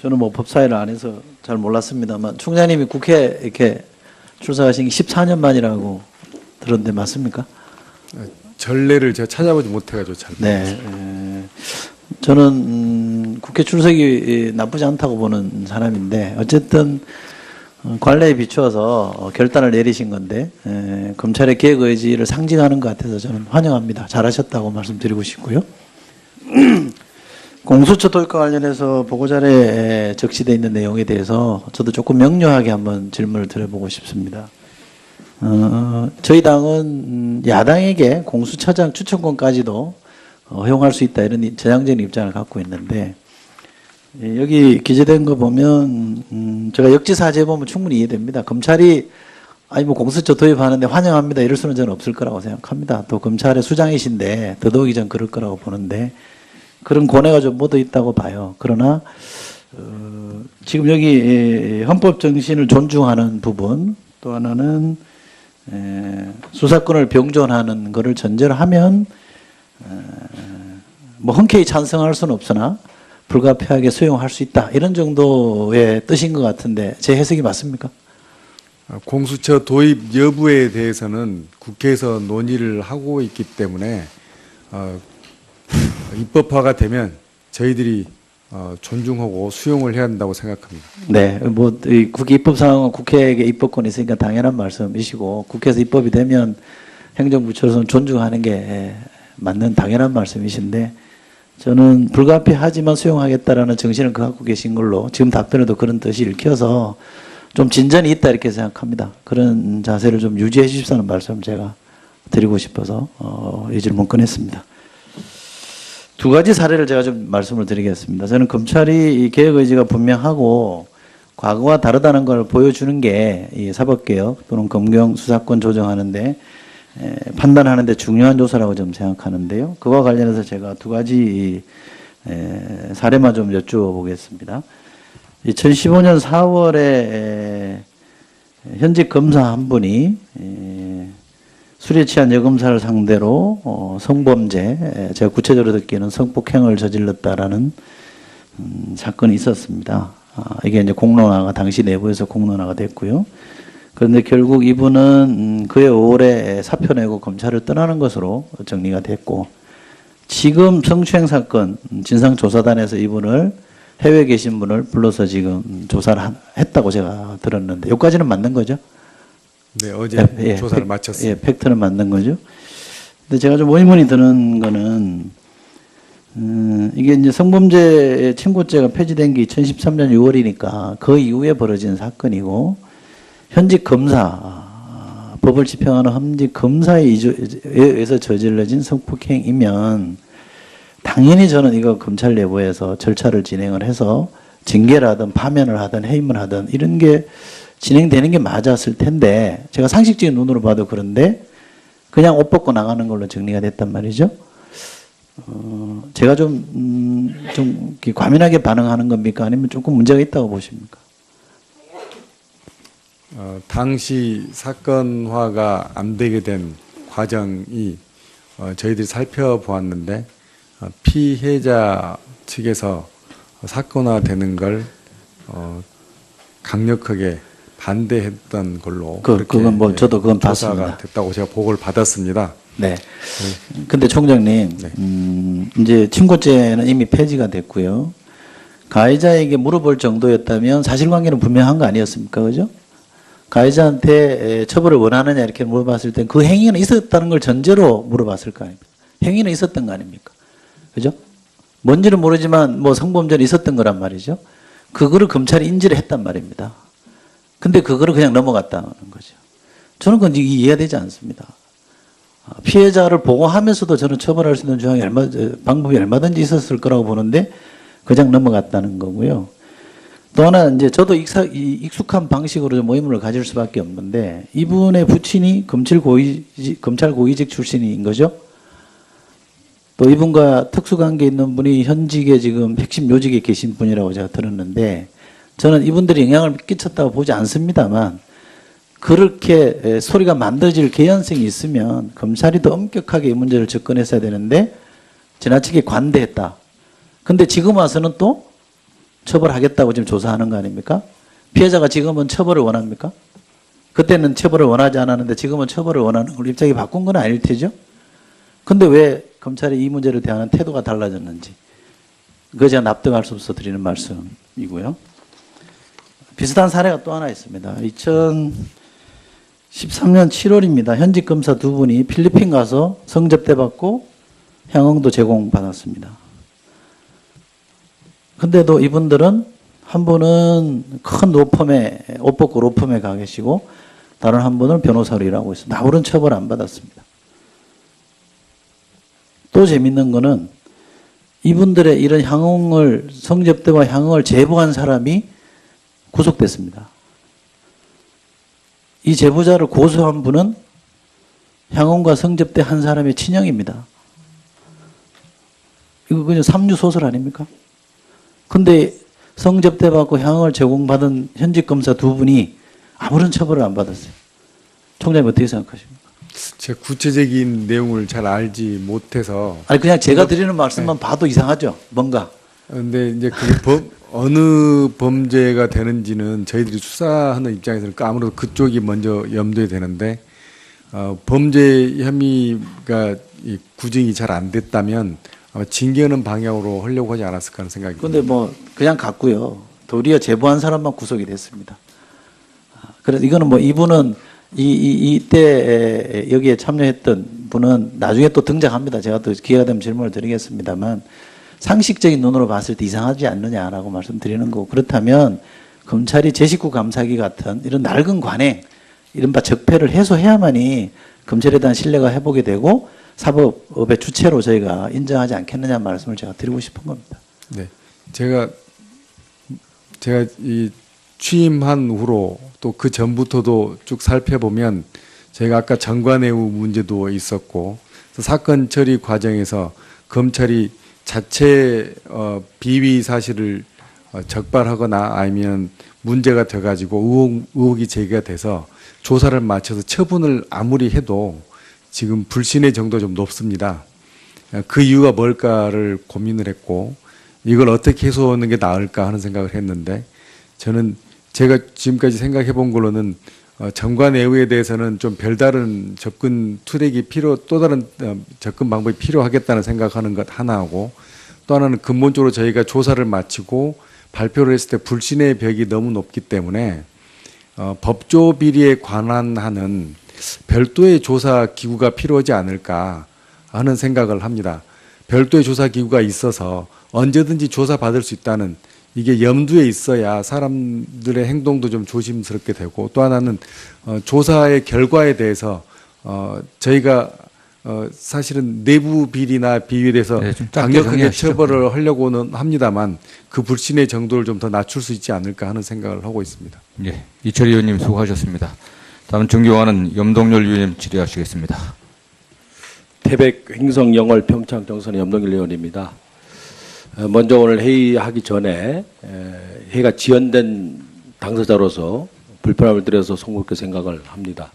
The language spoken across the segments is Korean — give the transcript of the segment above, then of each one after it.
저는 뭐 법사위를 안 해서 잘 몰랐습니다만 총장님이 국회 이렇게 출석하신 게 14년 만이라고 들었는데 맞습니까? 전례를 제가 찾아보지 못해가지고 잘 모르겠습니다. 네. 저는 국회 출석이 나쁘지 않다고 보는 사람인데 어쨌든 관례에 비추어서 결단을 내리신 건데 검찰의 개혁 의지를 상징하는 것 같아서 저는 환영합니다. 잘하셨다고 말씀드리고 싶고요. 공수처 도입과 관련해서 보고자료에 적시되어 있는 내용에 대해서 저도 조금 명료하게 한번 질문을 드려보고 싶습니다. 저희 당은 야당에게 공수처장 추천권까지도 허용할 수 있다 이런 전향적인 입장을 갖고 있는데 여기 기재된 거 보면 제가 역지사지해 보면 충분히 이해됩니다. 검찰이 아니 뭐 공수처 도입하는데 환영합니다 이럴 수는 저는 없을 거라고 생각합니다. 또 검찰의 수장이신데 더더욱이 전 그럴 거라고 보는데 그런 고뇌가 좀 묻어 있다고 봐요. 그러나 지금 여기 헌법 정신을 존중하는 부분 또 하나는 수사권을 병존하는 것을 전제로 하면 뭐 흔쾌히 찬성할 수는 없으나 불가피하게 수용할 수 있다 이런 정도의 뜻인 것 같은데 제 해석이 맞습니까? 공수처 도입 여부에 대해서는 국회에서 논의를 하고 있기 때문에 입법화가 되면 저희들이 존중하고 수용을 해야 한다고 생각합니다. 네, 뭐 국회 입법 상황은 국회에게 입법권이 있으니까 당연한 말씀이시고 국회에서 입법이 되면 행정부처로서는 존중하는 게 맞는 당연한 말씀이신데 저는 불가피하지만 수용하겠다라는 정신을 갖고 계신 걸로 지금 답변에도 그런 뜻이 읽혀서 좀 진전이 있다 이렇게 생각합니다. 그런 자세를 좀 유지해 주십사는 말씀 제가 드리고 싶어서 이 질문 꺼냈습니다. 두 가지 사례를 제가 좀 말씀을 드리겠습니다. 저는 검찰이 이 개혁 의지가 분명하고 과거와 다르다는 걸 보여주는 게 이 사법개혁 또는 검경 수사권 조정하는데 판단하는데 중요한 요소라고 좀 생각하는데요. 그와 관련해서 제가 두 가지 사례만 좀 여쭈어보겠습니다. 2015년 4월에 현직 검사 한 분이 술에 취한 여검사를 상대로 성범죄, 제가 구체적으로 듣기에는 성폭행을 저질렀다라는 사건이 있었습니다. 이게 이제 공론화가 당시 내부에서 공론화가 됐고요. 그런데 결국 이분은 그해 5월에 사표 내고 검찰을 떠나는 것으로 정리가 됐고 지금 성추행 사건 진상조사단에서 이분을 해외에 계신 분을 불러서 지금 조사를 했다고 제가 들었는데 여기까지는 맞는 거죠? 네, 어제 조사를 마쳤습니다. 팩트는 맞는 거죠. 근데 제가 좀 의문이 드는 거는 이게 이제 성범죄 친고죄가 폐지된 게 2013년 6월이니까 그 이후에 벌어진 사건이고 현직 검사 법을 집행하는 현직 검사에 의해서 저질러진 성폭행이면 당연히 저는 이거 검찰 내부에서 절차를 진행을 해서 징계를 하든 파면을 하든 해임을 하든 이런 게 진행되는 게 맞았을 텐데 제가 상식적인 눈으로 봐도 그런데 그냥 옷 벗고 나가는 걸로 정리가 됐단 말이죠. 제가 좀 과민하게 반응하는 겁니까? 아니면 조금 문제가 있다고 보십니까? 당시 사건화가 안 되게 된 과정이 저희들이 살펴보았는데 피해자 측에서 사건화되는 걸 강력하게 반대했던 걸로 그건 뭐 저도 그건 조사가 봤습니다. 됐다고 제가 보고를 받았습니다. 네. 근데 총장님, 이제 친고죄는 이미 폐지가 됐고요. 가해자에게 물어볼 정도였다면 사실관계는 분명한 거 아니었습니까, 그죠? 가해자한테 처벌을 원하느냐 이렇게 물어봤을 때 그 행위는 있었다는 걸 전제로 물어봤을 거 아닙니까? 행위는 있었던 거 아닙니까? 그죠? 뭔지는 모르지만 뭐 성범죄는 있었던 거란 말이죠. 그거를 검찰이 인지를 했단 말입니다. 근데 그거를 그냥 넘어갔다는 거죠. 저는 그건 이해가 되지 않습니다. 피해자를 보고하면서도 저는 처벌할 수 있는 방법이 얼마든지 있었을 거라고 보는데 그냥 넘어갔다는 거고요. 또 하나 이제 저도 익숙한 방식으로 좀 의문을 가질 수밖에 없는데 이분의 부친이 검찰 고위직 출신인 거죠. 또 이분과 특수관계 있는 분이 현직에 지금 핵심 요직에 계신 분이라고 제가 들었는데 저는 이분들이 영향을 끼쳤다고 보지 않습니다만 그렇게 소리가 만들어질 개연성이 있으면 검찰이 더 엄격하게 이 문제를 접근했어야 되는데 지나치게 관대했다. 근데 지금 와서는 또 처벌하겠다고 지금 조사하는 거 아닙니까? 피해자가 지금은 처벌을 원합니까? 그때는 처벌을 원하지 않았는데 지금은 처벌을 원하는 걸 입장이 바꾼 건 아닐 테죠? 근데 왜 검찰이 이 문제를 대하는 태도가 달라졌는지. 그거 제가 납득할 수 없어 드리는 말씀이고요. 비슷한 사례가 또 하나 있습니다. 2013년 7월입니다. 현직 검사 두 분이 필리핀 가서 성접대 받고 향응도 제공받았습니다. 근데도 이분들은 한 분은 큰 로펌에, 옷 벗고 로펌에 가 계시고 다른 한 분은 변호사로 일하고 있습니다. 아무런 처벌 안 받았습니다. 또 재밌는 거는 이분들의 이런 향응을, 성접대와 향응을 제보한 사람이 구속됐습니다. 이 제보자를 고소한 분은 향응과 성접대 한 사람의 친형입니다. 이거 그냥 삼류소설 아닙니까? 근데 성접대 받고 향응을 제공받은 현직 검사 두 분이 아무런 처벌을 안 받았어요. 총장님 어떻게 생각하십니까? 제가 구체적인 내용을 잘 알지 못해서. 아니 그냥 제가 드리는 말씀만 봐도 이상하죠. 뭔가. 근데 이제 그게 어느 범죄가 되는지는 저희들이 수사하는 입장에서는 아무래도 그쪽이 먼저 염두에 되는데 범죄 혐의가 구증이 잘 안 됐다면 아마 징계하는 방향으로 하려고 하지 않았을까 하는 생각이 듭니다. 근데 뭐 그냥 갔고요. 도리어 제보한 사람만 구속이 됐습니다. 그래서 이거는 뭐 이분은 이때 여기에 참여했던 분은 나중에 또 등장합니다. 제가 또 기회가 되면 질문을 드리겠습니다만 상식적인 눈으로 봤을 때 이상하지 않느냐라고 말씀드리는 거고, 그렇다면 검찰이 제 식구 감사기 같은 이런 낡은 관행, 이른바 적폐를 해소해야만이 검찰에 대한 신뢰가 회복이 되고 사법의 주체로 저희가 인정하지 않겠느냐 말씀을 제가 드리고 싶은 겁니다. 네, 제가 이 취임한 후로 또 그 전부터도 쭉 살펴보면 저희가 아까 정관예우 문제도 있었고 사건 처리 과정에서 검찰이 자체 비위 사실을 적발하거나 아니면 문제가 돼가지고 의혹이 제기가 돼서 조사를 마쳐서 처분을 아무리 해도 지금 불신의 정도가 좀 높습니다. 그 이유가 뭘까를 고민을 했고 이걸 어떻게 해소하는 게 나을까 하는 생각을 했는데 저는 제가 지금까지 생각해 본 걸로는 정관예우에 대해서는 좀 별다른 접근 트랙이 또 다른 접근 방법이 필요하겠다는 생각하는 것 하나하고 또 하나는 근본적으로 저희가 조사를 마치고 발표를 했을 때 불신의 벽이 너무 높기 때문에 법조 비리에 관한하는 별도의 조사 기구가 필요하지 않을까 하는 생각을 합니다. 별도의 조사 기구가 있어서 언제든지 조사받을 수 있다는 이게 염두에 있어야 사람들의 행동도 좀 조심스럽게 되고 또 하나는 조사의 결과에 대해서 저희가 사실은 내부 비리나 비위에 대해서 네, 좀 짧게 강력하게 정리하시죠. 처벌을 하려고는 합니다만 그 불신의 정도를 좀 더 낮출 수 있지 않을까 하는 생각을 하고 있습니다. 예, 이철희 의원님 수고하셨습니다. 다음 존경하는 염동열 의원님 질의하시겠습니다. 태백 횡성 영월 평창 정선의 염동열 의원입니다. 먼저 오늘 회의하기 전에 회의가 지연된 당사자로서 불편함을 드려서 송구스럽게 생각을 합니다.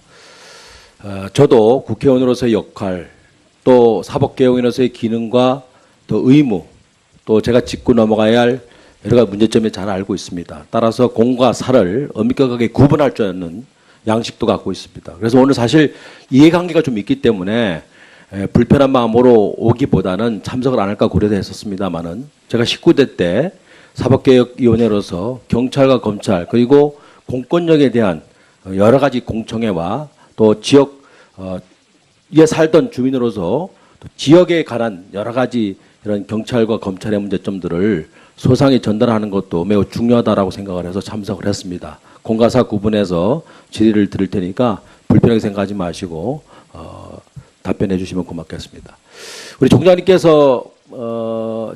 저도 국회의원으로서의 역할, 또 사법개혁인으로서의 기능과 또 의무, 또 제가 짚고 넘어가야 할 여러 가지 문제점을 잘 알고 있습니다. 따라서 공과 사를 엄격하게 구분할 줄 아는 양식도 갖고 있습니다. 그래서 오늘 사실 이해관계가 좀 있기 때문에 불편한 마음으로 오기보다는 참석을 안 할까 고려했었습니다만은 제가 19대 때 사법개혁위원회로서 경찰과 검찰 그리고 공권력에 대한 여러 가지 공청회와 또 지역에 살던 주민으로서 또 지역에 관한 여러 가지 이런 경찰과 검찰의 문제점들을 소상히 전달하는 것도 매우 중요하다라고 생각을 해서 참석을 했습니다. 공과사 구분해서 질의를 드릴 테니까 불편하게 생각하지 마시고 답변해 주시면 고맙겠습니다. 우리 총장님께서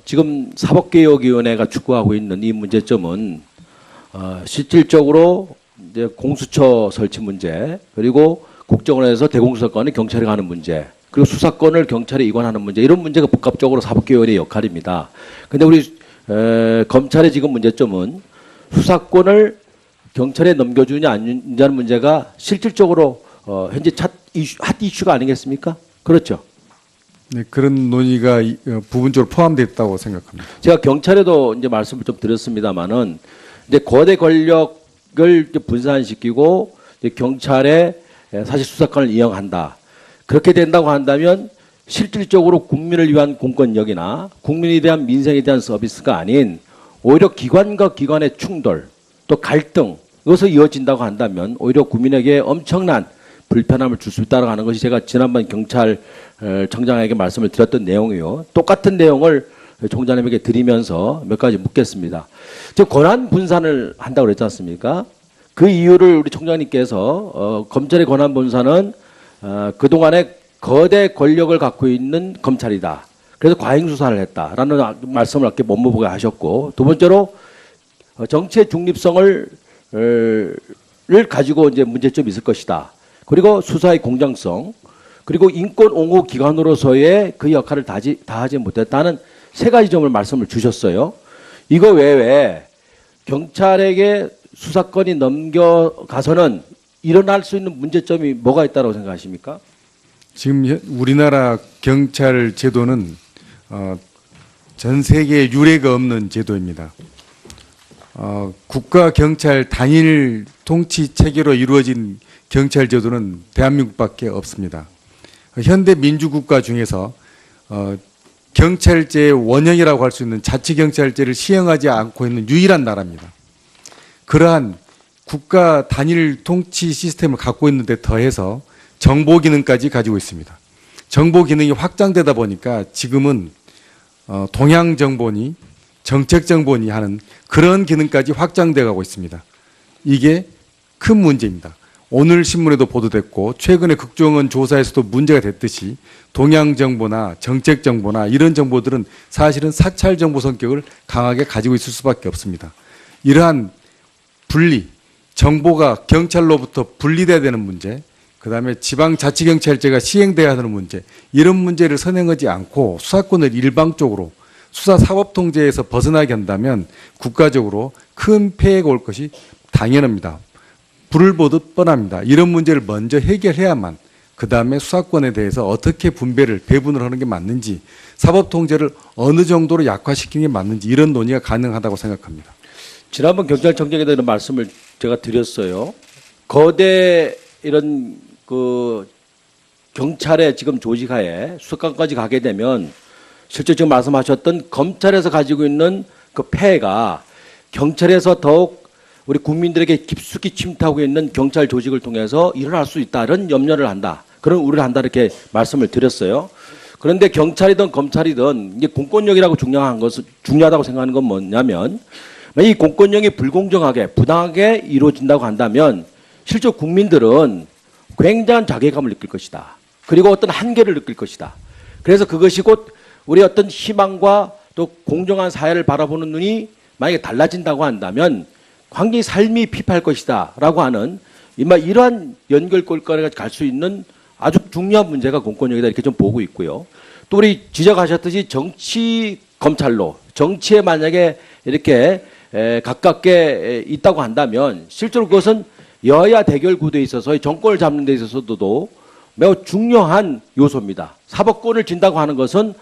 지금 사법개혁위원회가 추구하고 있는 이 문제점은 실질적으로 이제 공수처 설치 문제 그리고 국정원에서 대공수사권이 경찰에 가는 문제 그리고 수사권을 경찰에 이관하는 문제 이런 문제가 복합적으로 사법개혁의 역할입니다. 그런데 우리 검찰의 지금 문제점은 수사권을 경찰에 넘겨주냐 안 주냐는 문제가 실질적으로 현재 핫 이슈가 아니겠습니까? 그렇죠. 네, 그런 논의가 부분적으로 포함되어 있다고 생각합니다. 제가 경찰에도 이제 말씀을 좀 드렸습니다만은 이제 거대 권력을 이제 분산시키고 이제 경찰에 사실 수사권을 이용한다. 그렇게 된다고 한다면 실질적으로 국민을 위한 공권력이나 국민에 대한 민생에 대한 서비스가 아닌 오히려 기관과 기관의 충돌 또 갈등 이것을 이어진다고 한다면 오히려 국민에게 엄청난 불편함을 줄 수 있다고 하는 것이 제가 지난번 경찰청장에게 말씀을 드렸던 내용이요. 똑같은 내용을 총장님에게 드리면서 몇 가지 묻겠습니다. 즉 권한 분산을 한다고 그랬지 않습니까? 그 이유를 우리 총장님께서 검찰의 권한 분산은 그동안에 거대 권력을 갖고 있는 검찰이다. 그래서 과잉 수사를 했다라는 말씀을 아까 법무부가 하셨고, 두 번째로 정치의 중립성을 가지고 이제 문제점이 있을 것이다. 그리고 수사의 공정성, 그리고 인권 옹호 기관으로서의 그 역할을 다하지 못했다는 세 가지 점을 말씀을 주셨어요. 이거 외에 경찰에게 수사권이 넘겨가서는 일어날 수 있는 문제점이 뭐가 있다고 생각하십니까? 지금 우리나라 경찰 제도는 전 세계에 유례가 없는 제도입니다. 국가 경찰 단일 통치 체계로 이루어진 경찰 제도는 대한민국밖에 없습니다. 현대 민주국가 중에서 경찰제의 원형이라고 할 수 있는 자치경찰제를 시행하지 않고 있는 유일한 나라입니다. 그러한 국가 단일 통치 시스템을 갖고 있는데 더해서 정보 기능까지 가지고 있습니다. 정보 기능이 확장되다 보니까 지금은 동향 정보니 정책 정보니 하는 그런 기능까지 확장돼 가고 있습니다. 이게 큰 문제입니다. 오늘 신문에도 보도됐고 최근에 국정원 조사에서도 문제가 됐듯이 동향 정보나 정책 정보나 이런 정보들은 사실은 사찰 정보 성격을 강하게 가지고 있을 수밖에 없습니다. 이러한 분리, 정보가 경찰로부터 분리돼야 되는 문제, 그다음에 지방자치경찰제가 시행돼야 하는 문제, 이런 문제를 선행하지 않고 수사권을 일방적으로 수사사법통제에서 벗어나게 한다면 국가적으로 큰 폐해가 올 것이 당연합니다. 불을 보듯 뻔합니다. 이런 문제를 먼저 해결해야만 그다음에 수사권에 대해서 어떻게 배분을 하는 게 맞는지, 사법통제를 어느 정도로 약화시키는 게 맞는지 이런 논의가 가능하다고 생각합니다. 지난번 경찰청장에 대한 말씀을 제가 드렸어요. 거대 이런 그 경찰의 지금 조직하에 수사권까지 가게 되면 실제 지금 말씀하셨던 검찰에서 가지고 있는 그 폐해가 경찰에서 더욱 우리 국민들에게 깊숙이 침투하고 있는 경찰 조직을 통해서 일어날 수 있다는 염려를 한다. 그런 우려를 한다 이렇게 말씀을 드렸어요. 그런데 경찰이든 검찰이든 이게 공권력이라고 중요하다고 생각하는 건 뭐냐면 이 공권력이 불공정하게 부당하게 이루어진다고 한다면 실제 국민들은 굉장한 자괴감을 느낄 것이다. 그리고 어떤 한계를 느낄 것이다. 그래서 그것이 곧 우리 어떤 희망과 또 공정한 사회를 바라보는 눈이 만약에 달라진다고 한다면 굉장히 삶이 피폐할 것이다 라고 하는 이러한 연결골까지 갈 수 있는 아주 중요한 문제가 공권력이다 이렇게 좀 보고 있고요. 또 우리 지적하셨듯이 정치 검찰로 정치에 만약에 이렇게 가깝게 있다고 한다면 실제로 그것은 여야 대결 구도에 있어서 정권을 잡는 데 있어서도 매우 중요한 요소입니다. 사법권을 진다고 하는 것은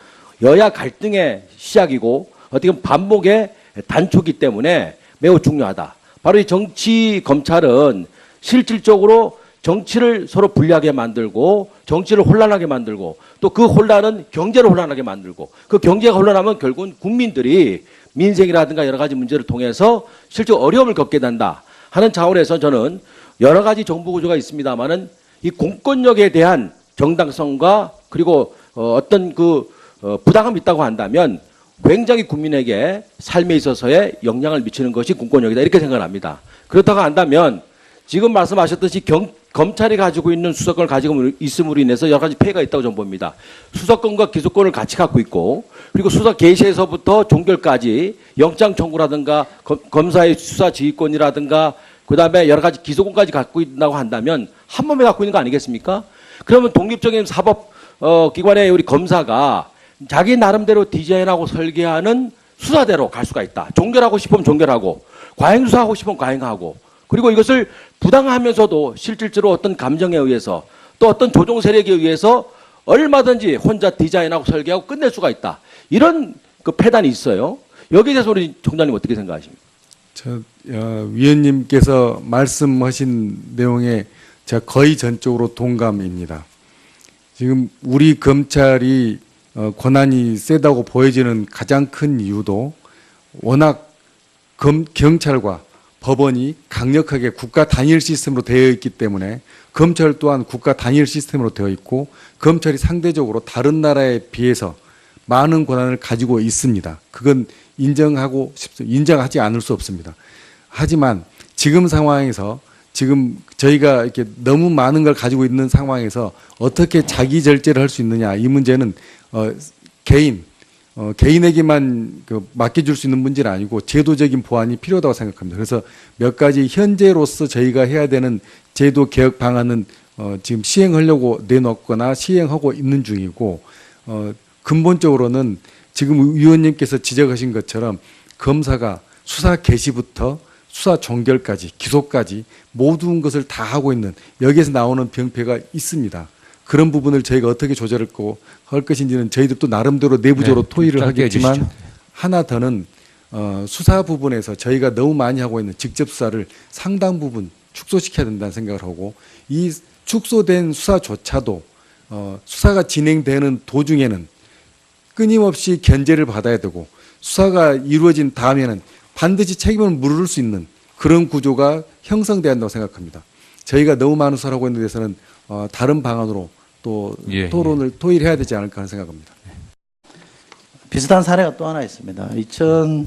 여야 갈등의 시작이고 어떻게 보면 반목의 단초기 때문에 매우 중요하다. 바로 이 정치 검찰은 실질적으로 정치를 서로 불리하게 만들고 정치를 혼란하게 만들고 또 그 혼란은 경제를 혼란하게 만들고 그 경제가 혼란하면 결국은 국민들이 민생이라든가 여러 가지 문제를 통해서 실제 어려움을 겪게 된다 하는 차원에서 저는 여러 가지 정부 구조가 있습니다만은 이 공권력에 대한 정당성과 그리고 어떤 부당함이 있다고 한다면 굉장히 국민에게 삶에 있어서의 영향을 미치는 것이 공권력이다 이렇게 생각을 합니다. 그렇다고 한다면 지금 말씀하셨듯이 검찰이 가지고 있는 수사권을 가지고 있음으로 인해서 여러 가지 폐해가 있다고 저는 봅니다. 수사권과 기소권을 같이 갖고 있고 그리고 수사 개시에서부터 종결까지 영장 청구라든가 검사의 수사 지휘권이라든가 그다음에 여러 가지 기소권까지 갖고 있다고 한다면 한 몸에 갖고 있는 거 아니겠습니까? 그러면 독립적인 사법 기관의 우리 검사가 자기 나름대로 디자인하고 설계하는 수사대로 갈 수가 있다. 종결하고 싶으면 종결하고 과잉수사하고 싶으면 과잉하고 그리고 이것을 부당하면서도 실질적으로 어떤 감정에 의해서 또 어떤 조종 세력에 의해서 얼마든지 혼자 디자인하고 설계하고 끝낼 수가 있다. 이런 그 패단이 있어요. 여기에 대해서 우리 총장님 어떻게 생각하십니까? 위원님께서 말씀하신 내용에 제가 거의 전적으로 동감입니다. 지금 우리 검찰이 권한이 세다고 보여지는 가장 큰 이유도 워낙 경찰과 법원이 강력하게 국가 단일 시스템으로 되어 있기 때문에 검찰 또한 국가 단일 시스템으로 되어 있고 검찰이 상대적으로 다른 나라에 비해서 많은 권한을 가지고 있습니다. 그건 인정하지 않을 수 없습니다. 하지만 지금 상황에서 지금 저희가 이렇게 너무 많은 걸 가지고 있는 상황에서 어떻게 자기 절제를 할 수 있느냐, 이 문제는 개인에게만 맡겨줄 수 있는 문제는 아니고 제도적인 보완이 필요하다고 생각합니다. 그래서 몇 가지 현재로서 저희가 해야 되는 제도 개혁 방안은 지금 시행하려고 내놓거나 시행하고 있는 중이고, 근본적으로는 지금 위원님께서 지적하신 것처럼 검사가 수사 개시부터 수사 종결까지, 기소까지 모든 것을 다 하고 있는, 여기에서 나오는 병폐가 있습니다. 그런 부분을 저희가 어떻게 할 것인지는 저희들도 나름대로 내부적으로 토의를 하겠지만, 해주시죠. 하나 더는 수사 부분에서 저희가 너무 많이 하고 있는 직접 수사를 상당 부분 축소시켜야 된다는 생각을 하고, 이 축소된 수사조차도 수사가 진행되는 도중에는 끊임없이 견제를 받아야 되고, 수사가 이루어진 다음에는 반드시 책임을 물을 수 있는 그런 구조가 형성돼야 한다고 생각합니다. 저희가 너무 많은 수사를 하고 있는 데서는 다른 방안으로 또 토의를 해야 되지 않을까 하는 생각합니다. 비슷한 사례가 또 하나 있습니다. 2013년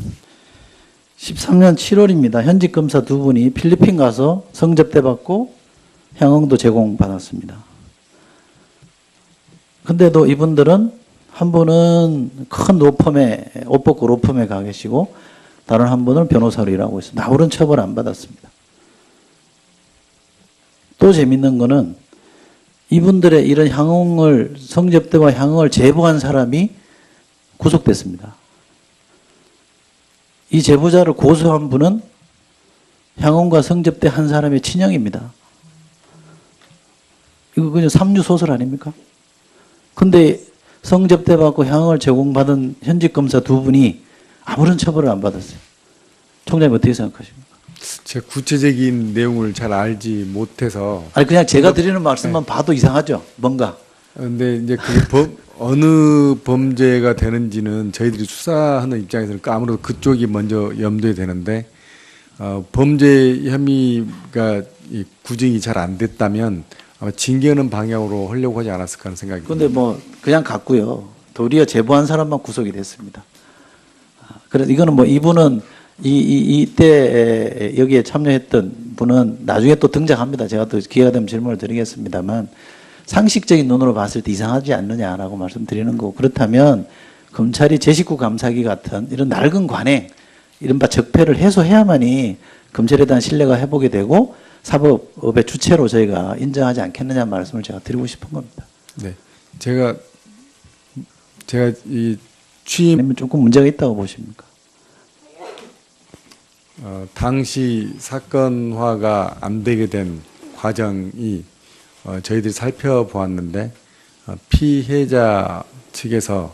7월입니다. 현직 검사 두 분이 필리핀 가서 성접대 받고 향응도 제공받았습니다. 근데도 이분들은 한 분은 큰 옷 벗고 로펌에 가 계시고 다른 한 분은 변호사로 일하고 있습니다. 아무런 처벌 안 받았습니다. 또 재밌는 거는 이분들의 이런 성접대와 향응을 제보한 사람이 구속됐습니다. 이 제보자를 고소한 분은 향응과 성접대 한 사람의 친형입니다. 이거 그냥 삼류소설 아닙니까? 근데 성접대 받고 향응을 제공받은 현직 검사 두 분이 아무런 처벌을 안 받았어요. 총장님 어떻게 생각하십니까? 제가 구체적인 내용을 잘 알지 못해서. 아니 그냥 제가 드리는 말씀만 봐도 이상하죠. 뭔가. 근데 이제 어느 범죄가 되는지는 저희들이 수사하는 입장에서는 아무래도 그쪽이 먼저 염두에 되는데, 범죄 혐의가 구증이 잘 안 됐다면 아마 징계하는 방향으로 하려고 하지 않았을까 하는 생각이 듭니다. 근데 뭐 그냥 갔고요. 도리어 제보한 사람만 구속이 됐습니다. 그래서 이거는 뭐 이분은 이때 여기에 참여했던 분은 나중에 또 등장합니다. 제가 또 기회가 되면 질문을 드리겠습니다만, 상식적인 눈으로 봤을 때 이상하지 않느냐라고 말씀드리는 거고, 그렇다면 검찰이 제 식구 감사기 같은 이런 낡은 관행, 이른바 적폐를 해소해야만이 검찰에 대한 신뢰가 회복이 되고 사법의 주체로 저희가 인정하지 않겠느냐 말씀을 제가 드리고 싶은 겁니다. 네, 제가 이 취임 아니면 조금 문제가 있다고 보십니까? 당시 사건화가 안 되게 된 과정이 저희들이 살펴보았는데, 피해자 측에서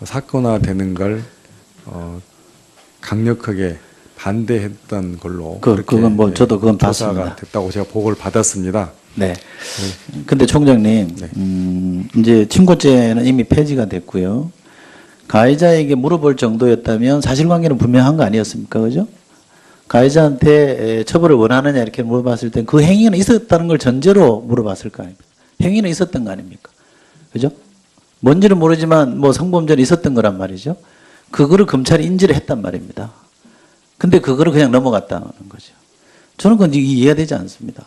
사건화되는 걸 강력하게 반대했던 걸로 그건 뭐 저도 그건 조사가 봤습니다. 됐다고 제가 보고를 받았습니다. 네. 근데 총장님, 이제 친고죄는 이미 폐지가 됐고요. 가해자에게 물어볼 정도였다면 사실관계는 분명한 거 아니었습니까? 그죠? 가해자한테 처벌을 원하느냐 이렇게 물어봤을 땐 그 행위는 있었다는 걸 전제로 물어봤을 거 아닙니까? 행위는 있었던 거 아닙니까? 그죠? 뭔지는 모르지만 뭐 성범죄는 있었던 거란 말이죠. 그거를 검찰이 인지를 했단 말입니다. 근데 그거를 그냥 넘어갔다는 거죠. 저는 그건 이해가 되지 않습니다.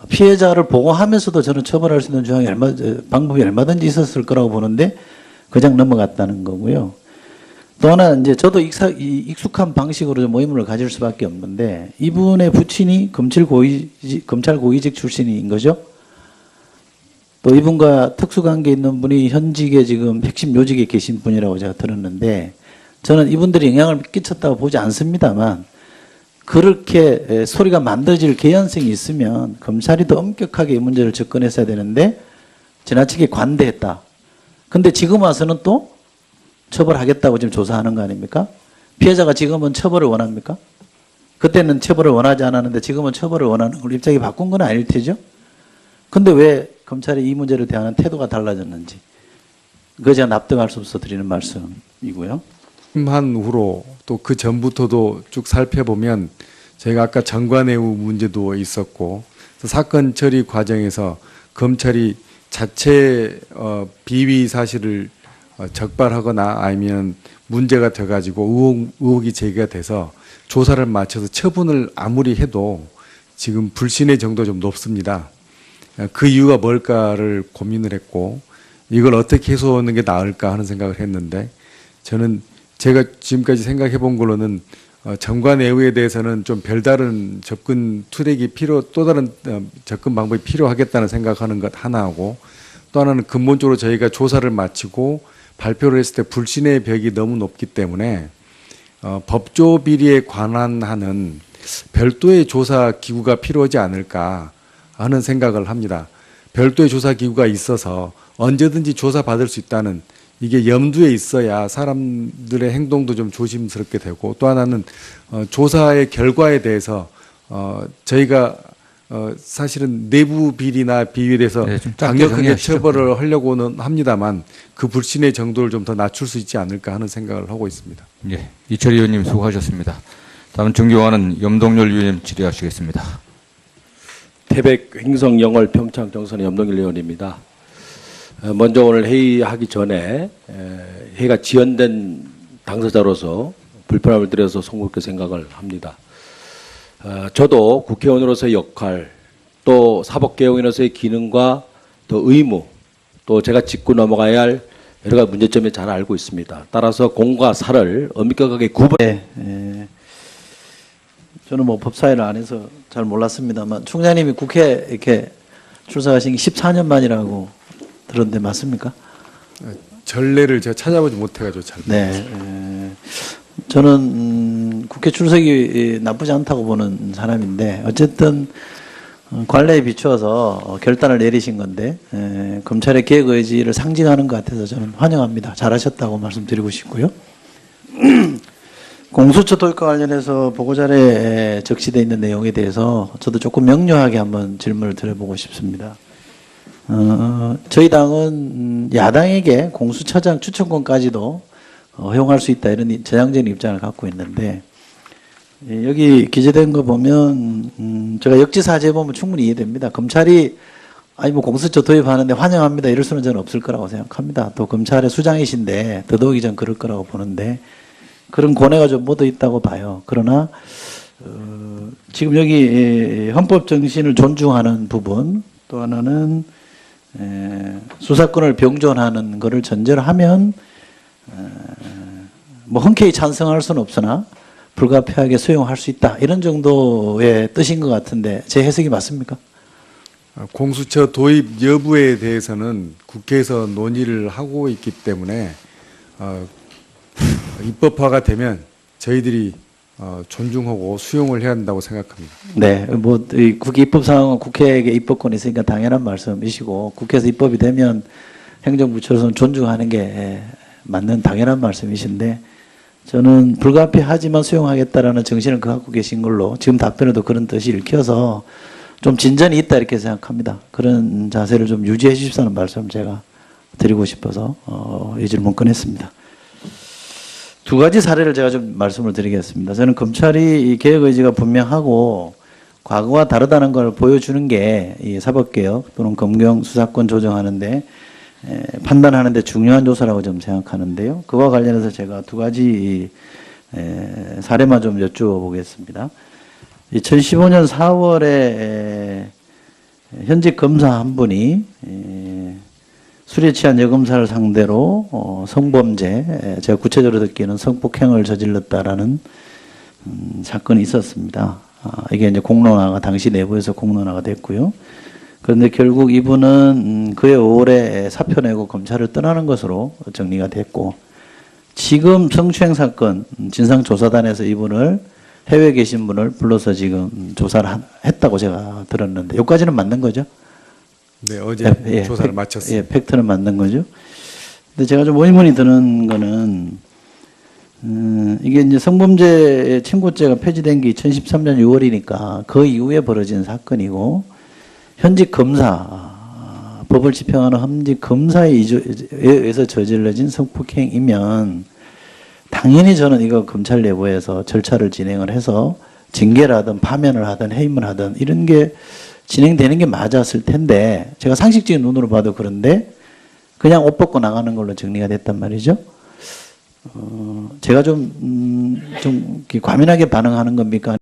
피해자를 보호하면서도 저는 처벌할 수 있는 방법이 얼마든지 있었을 거라고 보는데 그냥 넘어갔다는 거고요. 또 하나 이제 저도 익숙한 방식으로 좀 의문을 가질 수밖에 없는데, 이분의 부친이 검찰 고위직 출신인 거죠. 또 이분과 특수관계 있는 분이 현직에 지금 핵심 요직에 계신 분이라고 제가 들었는데, 저는 이분들이 영향을 끼쳤다고 보지 않습니다만, 그렇게 소리가 만들어질 개연성이 있으면 검찰이 더 엄격하게 이 문제를 접근했어야 되는데 지나치게 관대했다. 근데 지금 와서는 또 처벌하겠다고 지금 조사하는 거 아닙니까? 피해자가 지금은 처벌을 원합니까? 그때는 처벌을 원하지 않았는데 지금은 처벌을 원하는 걸 입장이 바꾼 건 아닐 테죠? 근데 왜 검찰이 이 문제를 대하는 태도가 달라졌는지 그거 제가 납득할 수 없어 드리는 말씀이고요. 한 후로 또 그 전부터도 쭉 살펴보면 저희가 아까 정관예우 문제도 있었고 사건 처리 과정에서 검찰이 자체 비위 사실을 적발하거나 아니면 문제가 돼가지고 의혹이 제기가 돼서 조사를 마쳐서 처분을 아무리 해도 지금 불신의 정도가 좀 높습니다. 그 이유가 뭘까를 고민을 했고 이걸 어떻게 해소하는 게 나을까 하는 생각을 했는데 저는 제가 지금까지 생각해 본 걸로는 정관예우에 대해서는 좀 별다른 접근 투력이 또 다른 접근 방법이 필요하겠다는 생각하는 것 하나하고 또 하나는 근본적으로 저희가 조사를 마치고 발표를 했을 때 불신의 벽이 너무 높기 때문에 법조 비리에 관한하는 별도의 조사 기구가 필요하지 않을까 하는 생각을 합니다. 별도의 조사 기구가 있어서 언제든지 조사받을 수 있다는 이게 염두에 있어야 사람들의 행동도 좀 조심스럽게 되고 또 하나는 조사의 결과에 대해서 저희가 사실은 내부 비리나 비위에 대해서 네, 좀 짧게 강력하게 정리하시죠. 처벌을 하려고는 합니다만 그 불신의 정도를 좀 더 낮출 수 있지 않을까 하는 생각을 하고 있습니다. 예, 이철희 의원님 수고하셨습니다. 다음 정기호안은 염동열 의원님 질의하시겠습니다. 태백 횡성 영월 평창 경선의 염동일 의원입니다. 먼저 오늘 회의하기 전에 회의가 지연된 당사자로서 불편함을 드려서 송구스럽게 생각을 합니다. 저도 국회의원으로서의 역할, 또 사법개혁인으로서의 기능과 또 의무, 또 제가 짚고 넘어가야 할 여러 가지 문제점을 잘 알고 있습니다. 따라서 공과 사를 엄격하게 구분. 저는 뭐 법사위를 안 해서 잘 몰랐습니다만 총장님이 국회 이렇게 출석하신 게 14년 만이라고 들었는데 맞습니까? 전례를 제가 찾아보지 못해가지고 잘 네. 저는 국회 출석이 나쁘지 않다고 보는 사람인데 어쨌든 관례에 비추어서 결단을 내리신 건데 검찰의 개혁 의지를 상징하는 것 같아서 저는 환영합니다. 잘하셨다고 말씀드리고 싶고요. 공수처 도입과 관련해서 보고자료에 적시되어 있는 내용에 대해서 저도 조금 명료하게 한번 질문을 드려보고 싶습니다. 저희 당은 야당에게 공수처장 추천권까지도 허용할 수 있다 이런 저양적인 입장을 갖고 있는데 여기 기재된 거 보면 제가 역지사지해 보면 충분히 이해됩니다. 검찰이 아니 뭐 공수처 도입하는데 환영합니다 이럴 수는 저는 없을 거라고 생각합니다. 또 검찰의 수장이신데 더더욱이 전 그럴 거라고 보는데 그런 고뇌가 좀 묻어 있다고 봐요. 그러나 지금 여기 헌법 정신을 존중하는 부분 또 하나는 수사권을 병존하는 것을 전제로 하면 뭐 흔쾌히 찬성할 수는 없으나 불가피하게 수용할 수 있다 이런 정도의 뜻인 것 같은데 제 해석이 맞습니까? 공수처 도입 여부에 대해서는 국회에서 논의를 하고 있기 때문에 입법화가 되면 저희들이 존중하고 수용을 해야 한다고 생각합니다. 네, 뭐 국회 입법 상황은 국회에게 입법권이 있으니까 당연한 말씀이시고 국회에서 입법이 되면 행정부처로서는 존중하는 게 맞는 당연한 말씀이신데 저는 불가피하지만 수용하겠다라는 정신을 갖고 계신 걸로 지금 답변에도 그런 뜻이 읽혀서 좀 진전이 있다 이렇게 생각합니다. 그런 자세를 좀 유지해 주십사는 말씀 제가 드리고 싶어서 이 질문 꺼냈습니다. 두 가지 사례를 제가 좀 말씀을 드리겠습니다. 저는 검찰이 이 개혁 의지가 분명하고 과거와 다르다는 걸 보여주는 게 이 사법개혁 또는 검경 수사권 조정하는데 판단하는데 중요한 조사라고 좀 생각하는데요. 그와 관련해서 제가 두 가지 사례만 좀 여쭈어보겠습니다. 2015년 4월에 현직 검사 한 분이 술에 취한 여검사를 상대로 성범죄, 제가 구체적으로 듣기에는 성폭행을 저질렀다라는 사건이 있었습니다. 이게 이제 공론화가 당시 내부에서 공론화가 됐고요. 그런데 결국 이분은 그해 5월에 사표 내고 검찰을 떠나는 것으로 정리가 됐고 지금 성추행 사건 진상조사단에서 이분을 해외에 계신 분을 불러서 지금 조사를 했다고 제가 들었는데 여기까지는 맞는 거죠? 네, 어제 조사를 마쳤습니다. 예, 팩트는 맞는 거죠. 근데 제가 좀 의문이 드는 거는 이게 이제 성범죄 친고죄가 폐지된 게 2013년 6월이니까 그 이후에 벌어진 사건이고 현직 검사 법을 집행하는 현직 검사에 의해서 저질러진 성폭행이면 당연히 저는 이거 검찰 내부에서 절차를 진행을 해서 징계를 하든 파면을 하든 해임을 하든 이런 게 진행되는 게 맞았을 텐데 제가 상식적인 눈으로 봐도 그런데 그냥 옷 벗고 나가는 걸로 정리가 됐단 말이죠. 제가 좀 과민하게 반응하는 겁니까?